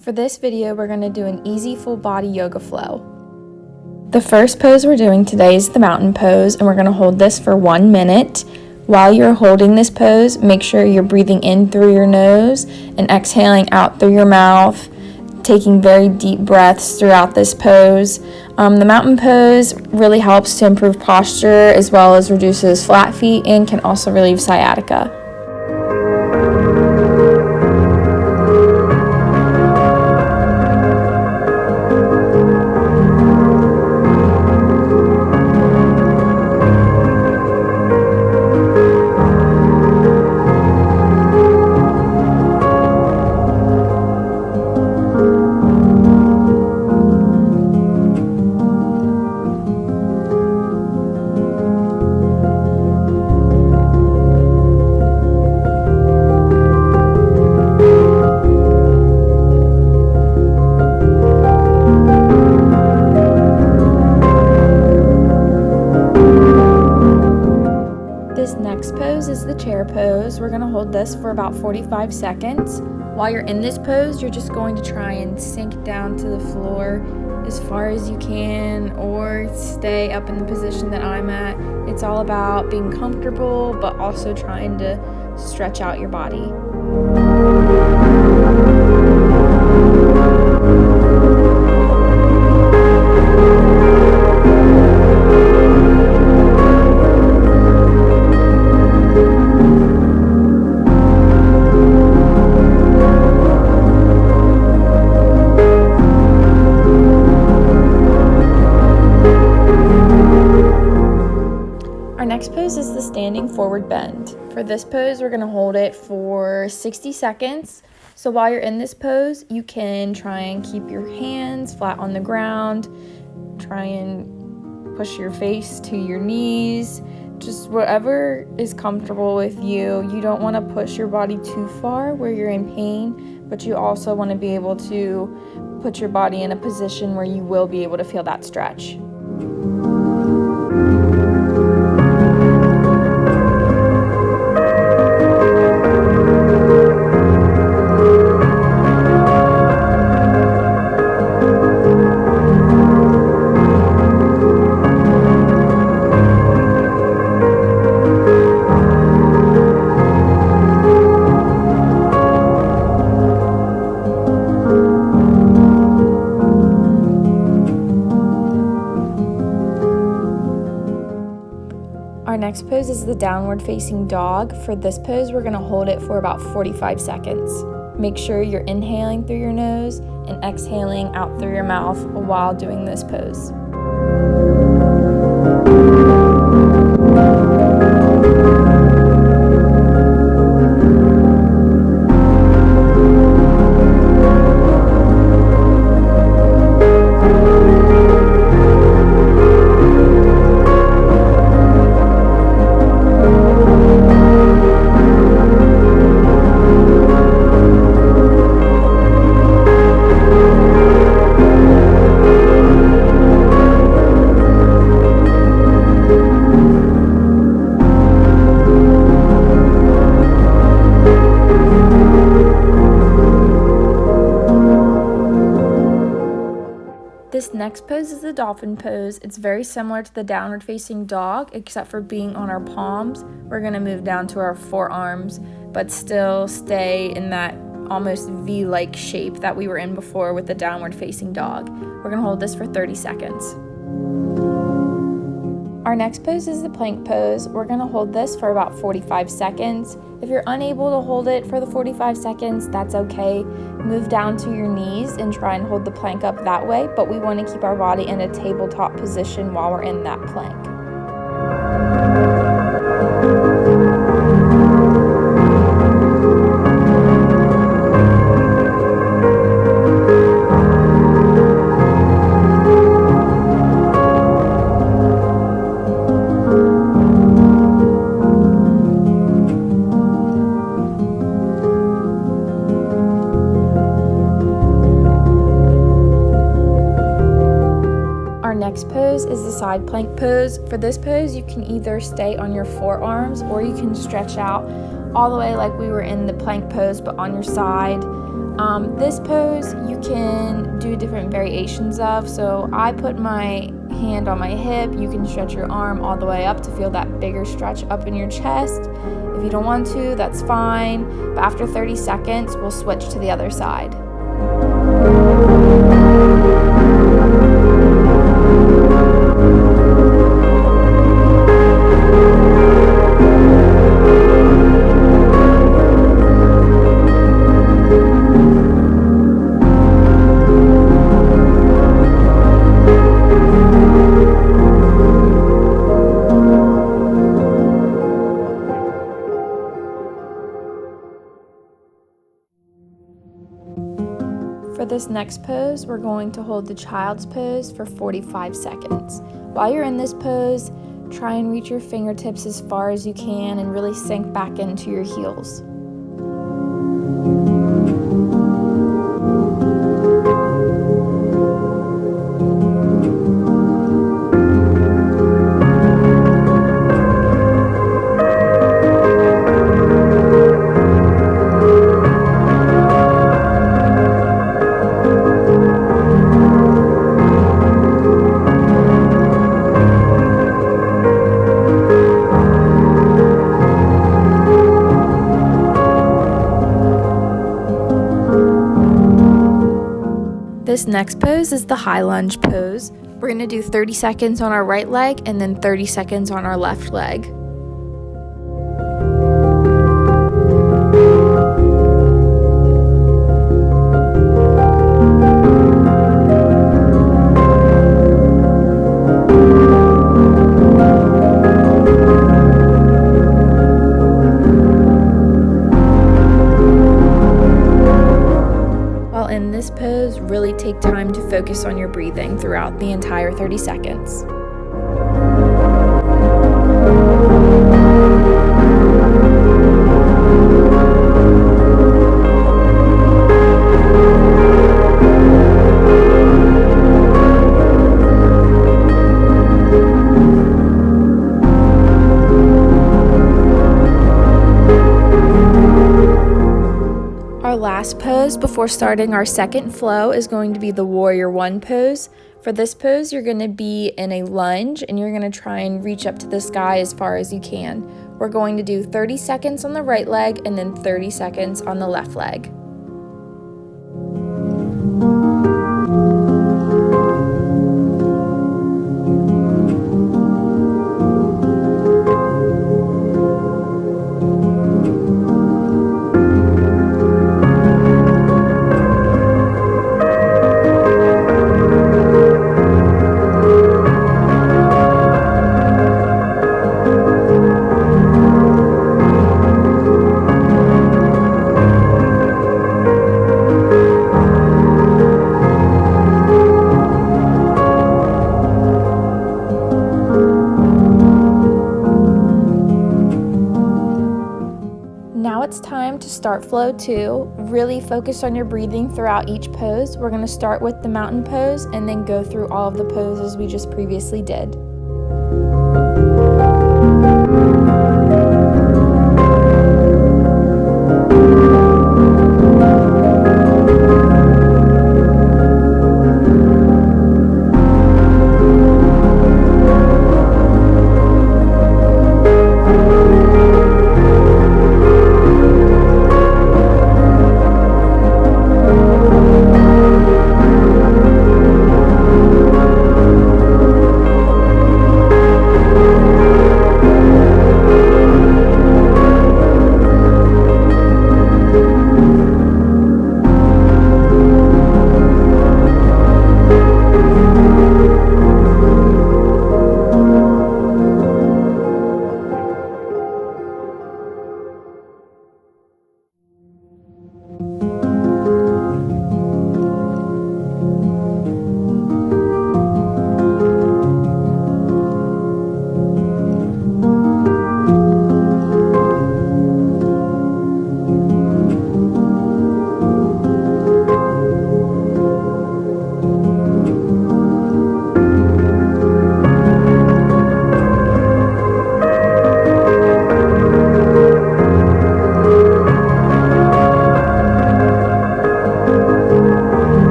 For this video, we're going to do an easy full body yoga flow. The first pose we're doing today is the mountain pose, and we're going to hold this for 1 minute. While you're holding this pose, make sure you're breathing in through your nose and exhaling out through your mouth, taking very deep breaths throughout this pose. The mountain pose really helps to improve posture as well as reduces flat feet and can also relieve sciatica. This next pose is the chair pose. We're going to hold this for about 45 seconds. While you're in this pose, you're just going to try and sink down to the floor as far as you can or stay up in the position that I'm at. It's all about being comfortable but also trying to stretch out your body. Our next pose is the standing forward bend. For this pose, we're going to hold it for 60 seconds. So while you're in this pose, you can try and keep your hands flat on the ground. Try and push your face to your knees. Just whatever is comfortable with you. You don't want to push your body too far where you're in pain, but you also want to be able to put your body in a position where you will be able to feel that stretch. Our next pose is the downward facing dog. For this pose, we're going to hold it for about 45 seconds. Make sure you're inhaling through your nose and exhaling out through your mouth while doing this pose. This next pose is the dolphin pose. It's very similar to the downward facing dog, except for being on our palms. We're going to move down to our forearms, but still stay in that almost V-like shape that we were in before with the downward facing dog. We're going to hold this for 30 seconds. Our next pose is the plank pose. We're going to hold this for about 45 seconds. If you're unable to hold it for the 45 seconds, that's okay. Move down to your knees and try and hold the plank up that way, but we want to keep our body in a tabletop position while we're in that plank. Our next pose is the side plank pose. For this pose, you can either stay on your forearms or you can stretch out all the way like we were in the plank pose, but on your side. This pose you can do different variations of. So I put my hand on my hip. You can stretch your arm all the way up to feel that bigger stretch up in your chest. If you don't want to, that's fine. But after 30 seconds, we'll switch to the other side. For this next pose, we're going to hold the child's pose for 45 seconds. While you're in this pose, try and reach your fingertips as far as you can and really sink back into your heels. This next pose is the high lunge pose. We're going to do 30 seconds on our right leg and then 30 seconds on our left leg. In this pose, really take time to focus on your breathing throughout the entire 30 seconds. Our last pose before starting our second flow is going to be the Warrior One pose. For this pose, you're going to be in a lunge and you're going to try and reach up to the sky as far as you can. We're going to do 30 seconds on the right leg and then 30 seconds on the left leg. Now it's time to start flow 2. Really focus on your breathing throughout each pose. We're going to start with the mountain pose and then go through all of the poses we just previously did.